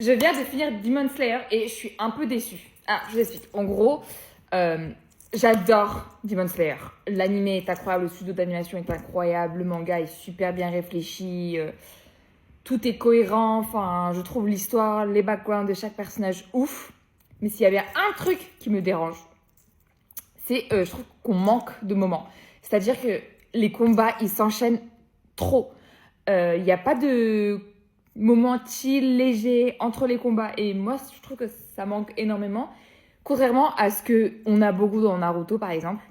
Je viens de finir Demon Slayer et je suis un peu déçue. Ah, je vous explique. En gros, j'adore Demon Slayer. L'anime est incroyable, le studio d'animation est incroyable, le manga est super bien réfléchi, tout est cohérent. Enfin, je trouve l'histoire, les backgrounds de chaque personnage ouf. Mais s'il y avait un truc qui me dérange, c'est je trouve qu'on manque de moments. C'est-à-dire que les combats, ils s'enchaînent trop. Il n'y a pas de moment chill, léger entre les combats. Et moi, je trouve que ça manque énormément. Contrairement à ce qu'on a beaucoup dans Naruto, par exemple.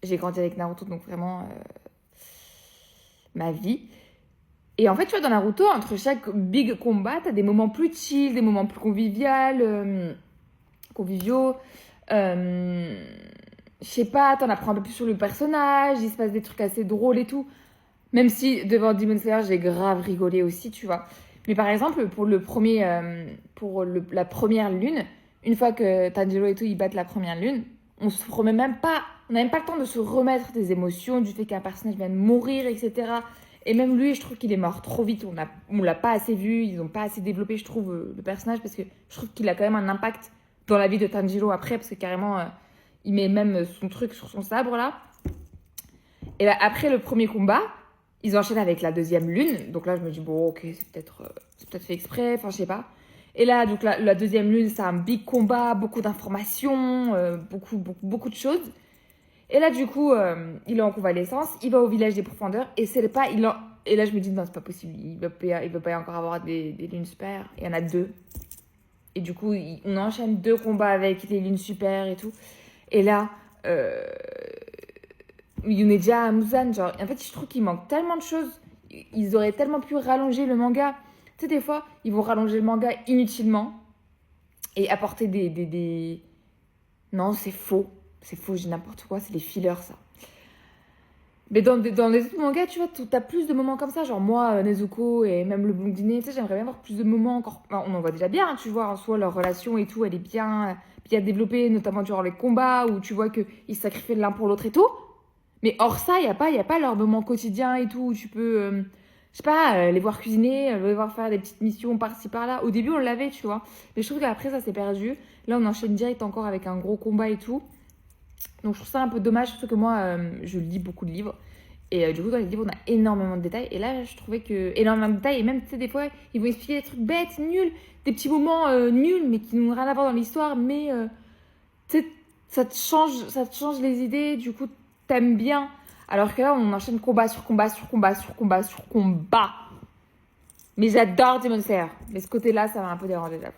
J'ai grandi avec Naruto, donc vraiment ma vie. Et en fait, tu vois, dans Naruto, entre chaque big combat, t'as des moments plus chill, des moments plus conviviaux. Je sais pas, t'en apprends un peu plus sur le personnage, il se passe des trucs assez drôles et tout. Même si devant Demon Slayer, j'ai grave rigolé aussi, tu vois. Mais par exemple, la première lune, une fois que Tanjiro et tout, ils battent la première lune, on se remet même pas, on n'a même pas le temps de se remettre des émotions, du fait qu'un personnage vient de mourir, etc. Et même lui, je trouve qu'il est mort trop vite. On l'a pas assez vu, ils ont pas assez développé, je trouve, le personnage, parce que je trouve qu'il a quand même un impact dans la vie de Tanjiro après, parce que carrément, il met même son truc sur son sabre, là. Et là, après le premier combat, ils enchaînent avec la deuxième lune. Donc là, je me dis, bon, ok, c'est peut-être fait exprès, enfin, je sais pas. Et là, donc la deuxième lune, c'est un big combat, beaucoup d'informations, beaucoup de choses. Et là, du coup, il est en convalescence, il va au village des profondeurs, et c'est pas, et là, je me dis, non, c'est pas possible, il va pas encore avoir des lunes super. Il y en a deux. Et du coup, on enchaîne deux combats avec les lunes super et tout. Et là, Yuneja, Muzan, genre, en fait, je trouve qu'il manque tellement de choses. Ils auraient tellement pu rallonger le manga. Tu sais, des fois, ils vont rallonger le manga inutilement et apporter des... Non, c'est faux. C'est faux, j'ai n'importe quoi, c'est des fillers, ça. Mais dans les autres mangas, tu vois, t'as plus de moments comme ça. Genre, moi, Nezuko et même le bon dîner, tu sais, j'aimerais bien avoir plus de moments encore. Enfin, on en voit déjà bien, hein, tu vois, en soi, leur relation et tout, elle est bien développée, notamment durant les combats où tu vois qu'ils se sacrifient l'un pour l'autre et tout. Mais hors ça, il y a pas leur moment quotidien et tout, où tu peux, je sais pas, les voir cuisiner, les voir faire des petites missions par-ci par-là. Au début, on l'avait, tu vois. Mais je trouve qu'après, ça s'est perdu. Là, on enchaîne direct encore avec un gros combat et tout. Donc, je trouve ça un peu dommage, surtout que moi, je lis beaucoup de livres. Et du coup, dans les livres, on a énormément de détails. Et là, je trouvais que énormément de détails. Et même, tu sais, des fois, ils vont expliquer des trucs bêtes, nuls, des petits moments nuls, mais qui n'ont rien à voir dans l'histoire. Mais, tu sais, ça te change les idées. Du coup, t'aimes bien. Alors que là, on enchaîne combat sur combat sur combat sur combat sur combat. Mais j'adore Demon Slayer. Mais ce côté-là, ça m'a un peu dérangé, j'avoue.